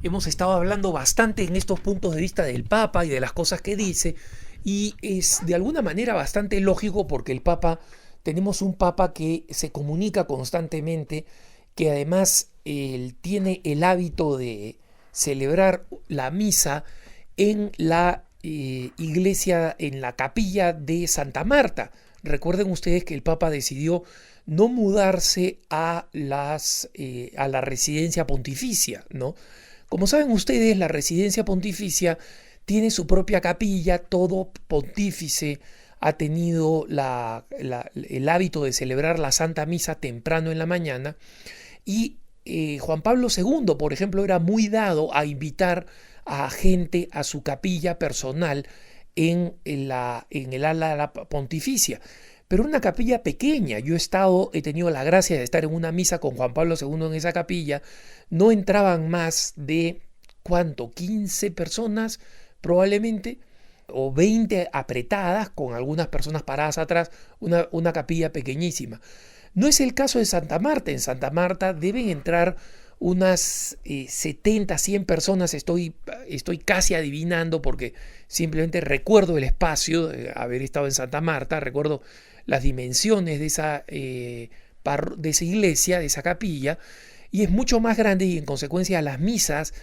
Hemos estado hablando bastante en estos puntos de vista del Papa y de las cosas que dice, y es de alguna manera bastante lógico porque el Papa, tenemos un Papa que se comunica constantemente, que además él tiene el hábito de celebrar la misa en la iglesia, en la capilla de Santa Marta. Recuerden ustedes que el Papa decidió no mudarse a la residencia pontificia, ¿no? Como saben ustedes, la residencia pontificia tiene su propia capilla, todo pontífice ha tenido el hábito de celebrar la Santa Misa temprano en la mañana y Juan Pablo II, por ejemplo, era muy dado a invitar a gente a su capilla personal en el ala pontificia. Pero una capilla pequeña. He tenido la gracia de estar en una misa con Juan Pablo II en esa capilla. No entraban más de, ¿cuánto? 15 personas probablemente, o 20 apretadas, con algunas personas paradas atrás, una capilla pequeñísima. No es el caso de Santa Marta. En Santa Marta deben entrar unas 70, 100 personas, estoy casi adivinando porque simplemente recuerdo el espacio, haber estado en Santa Marta, recuerdo las dimensiones de esa iglesia, de esa capilla, y es mucho más grande y en consecuencia las misas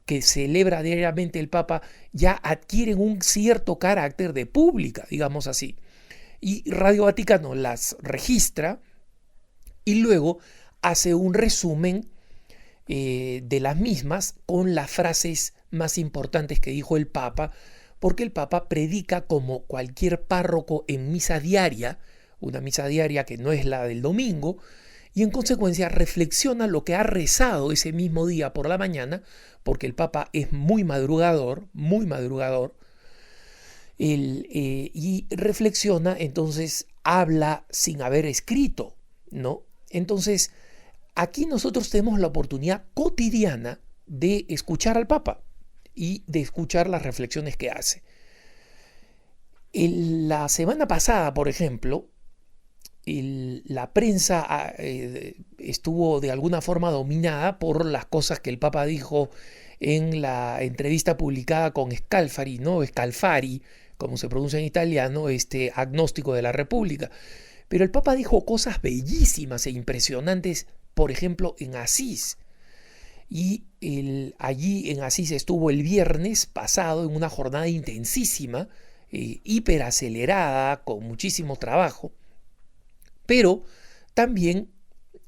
que celebra diariamente el Papa ya adquieren un cierto carácter de pública, digamos así. Y Radio Vaticano las registra y luego hace un resumen de las mismas con las frases más importantes que dijo el Papa, porque el Papa predica como cualquier párroco en misa diaria, una misa diaria que no es la del domingo, y en consecuencia reflexiona lo que ha rezado ese mismo día por la mañana, porque el Papa es muy madrugador, y reflexiona, entonces habla sin haber escrito, ¿no? Entonces, aquí nosotros tenemos la oportunidad cotidiana de escuchar al Papa y de escuchar las reflexiones que hace. La semana pasada, por ejemplo, la prensa estuvo de alguna forma dominada por las cosas que el Papa dijo en la entrevista publicada con Scalfari, ¿no? Scalfari, como se pronuncia en italiano, este agnóstico de la República. Pero el Papa dijo cosas bellísimas e impresionantes, por ejemplo, en Asís. Y allí en Asís estuvo el viernes pasado en una jornada intensísima, hiperacelerada, con muchísimo trabajo, pero también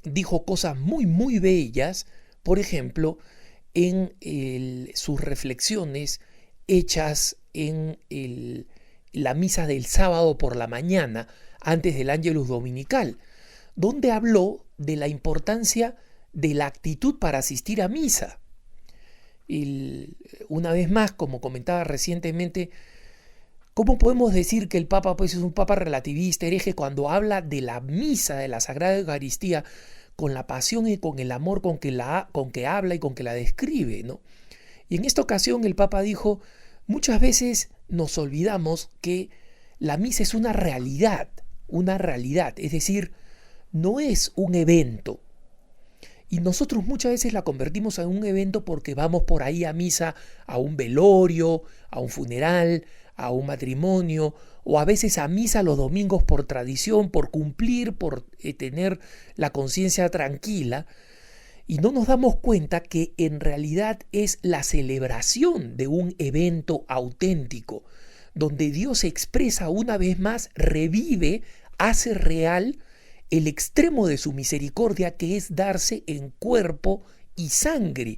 dijo cosas muy, muy bellas, por ejemplo, en sus reflexiones hechas en la misa del sábado por la mañana, antes del Ángelus Dominical, donde habló de la importancia de la actitud para asistir a misa. Una vez más, como comentaba recientemente, ¿cómo podemos decir que el Papa pues, es un Papa relativista, hereje, cuando habla de la misa, de la Sagrada Eucaristía, con la pasión y con el amor con que habla y con que la describe, ¿no? Y en esta ocasión el Papa dijo, muchas veces nos olvidamos que la misa es una realidad, es decir, no es un evento. Y nosotros muchas veces la convertimos en un evento porque vamos por ahí a misa, a un velorio, a un funeral, a un matrimonio, o a veces a misa los domingos por tradición, por cumplir, por tener la conciencia tranquila, y no nos damos cuenta que en realidad es la celebración de un evento auténtico, donde Dios se expresa una vez más, revive, hace real el extremo de su misericordia, que es darse en cuerpo y sangre,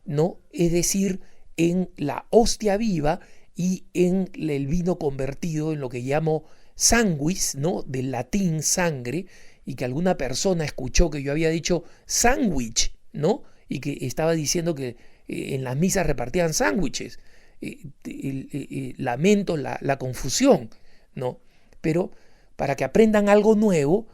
¿no? Es decir, en la hostia viva y en el vino convertido en lo que llamo sanguis, ¿no? Del latín sangre, y que alguna persona escuchó que yo había dicho sándwich, ¿no? Y que estaba diciendo que en las misas repartían sándwiches. Lamento la confusión, ¿no? Pero para que aprendan algo nuevo,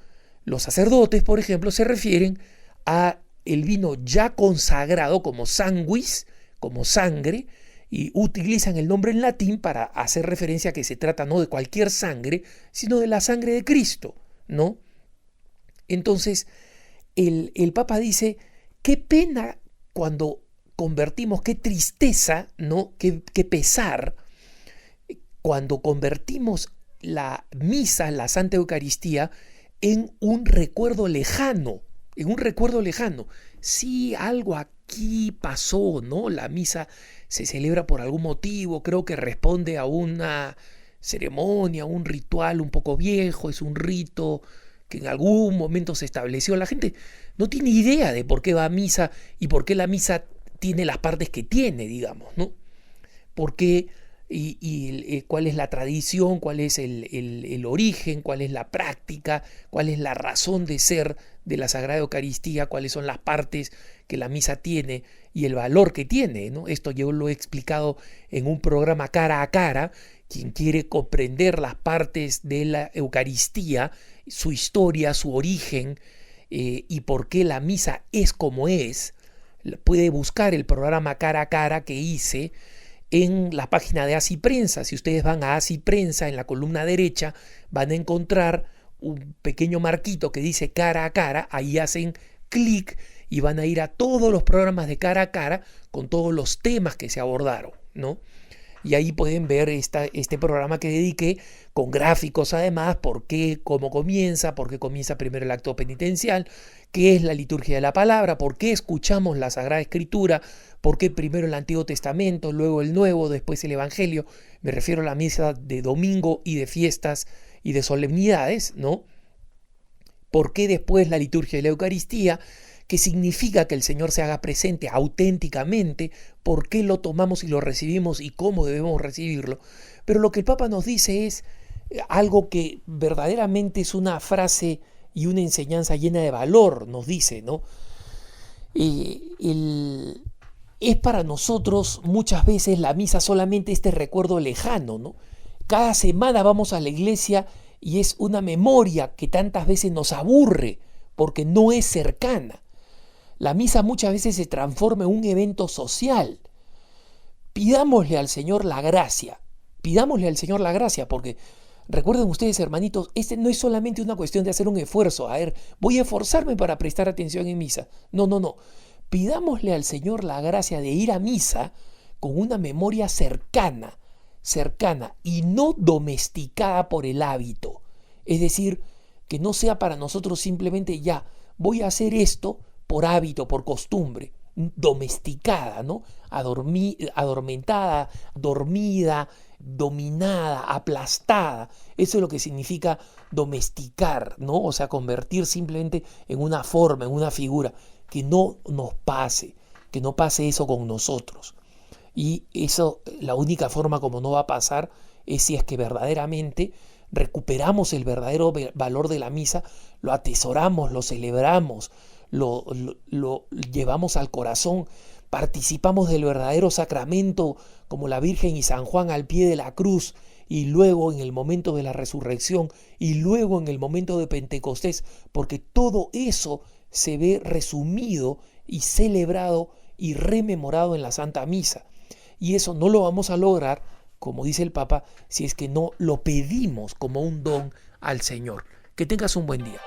los sacerdotes, por ejemplo, se refieren a el vino ya consagrado como sanguis, como sangre, y utilizan el nombre en latín para hacer referencia a que se trata no de cualquier sangre, sino de la sangre de Cristo, ¿no? Entonces, el Papa dice, qué pena cuando convertimos, qué tristeza, ¿no? Qué pesar cuando convertimos la misa, la Santa Eucaristía, en un recuerdo lejano, en un recuerdo lejano. Sí, algo aquí pasó, ¿no? La misa se celebra por algún motivo, creo que responde a una ceremonia, un ritual un poco viejo, es un rito que en algún momento se estableció. La gente no tiene idea de por qué va a misa y por qué la misa tiene las partes que tiene, digamos, ¿no? ¿Por qué cuál es la tradición, cuál es el origen, cuál es la práctica, cuál es la razón de ser de la Sagrada Eucaristía, cuáles son las partes que la misa tiene y el valor que tiene, ¿no? Esto yo lo he explicado en un programa Cara a Cara. Quien quiere comprender las partes de la Eucaristía, su historia, su origen y por qué la misa es como es, puede buscar el programa Cara a Cara que hice en la página de Así Prensa. Si ustedes van a Así Prensa, en la columna derecha van a encontrar un pequeño marquito que dice Cara a Cara. Ahí hacen clic y van a ir a todos los programas de Cara a Cara con todos los temas que se abordaron, ¿no? Y ahí pueden ver este programa que dediqué con gráficos además, por qué comienza primero el acto penitencial, qué es la liturgia de la palabra, por qué escuchamos la Sagrada Escritura, por qué primero el Antiguo Testamento, luego el Nuevo, después el Evangelio. Me refiero a la misa de domingo y de fiestas y de solemnidades, ¿no? ¿Por qué después la liturgia de la Eucaristía? ¿Qué significa que el Señor se haga presente auténticamente? ¿Por qué lo tomamos y lo recibimos y cómo debemos recibirlo? Pero lo que el Papa nos dice es algo que verdaderamente es una frase y una enseñanza llena de valor, nos dice, ¿no? Es para nosotros muchas veces la misa solamente este recuerdo lejano, ¿no? Cada semana vamos a la iglesia y es una memoria que tantas veces nos aburre porque no es cercana. La misa muchas veces se transforma en un evento social. Pidámosle al Señor la gracia, porque recuerden ustedes, hermanitos, este no es solamente una cuestión de hacer un esfuerzo, a ver, voy a esforzarme para prestar atención en misa. No. Pidámosle al Señor la gracia de ir a misa con una memoria cercana y no domesticada por el hábito. Es decir, que no sea para nosotros simplemente ya, voy a hacer esto por hábito, por costumbre, domesticada, ¿no? Adormentada, dormida, dominada, aplastada. Eso es lo que significa domesticar, ¿no? O sea, convertir simplemente en una forma, en una figura. Que no nos pase, que no pase eso con nosotros. Y eso, la única forma como no va a pasar es si es que verdaderamente recuperamos el verdadero valor de la misa, lo atesoramos, lo celebramos, lo llevamos al corazón, participamos del verdadero sacramento como la Virgen y San Juan al pie de la cruz, y luego en el momento de la resurrección, y luego en el momento de Pentecostés, porque todo eso se ve resumido y celebrado y rememorado en la Santa Misa. Y eso no lo vamos a lograr, como dice el Papa, si es que no lo pedimos como un don al Señor. Que tengas un buen día.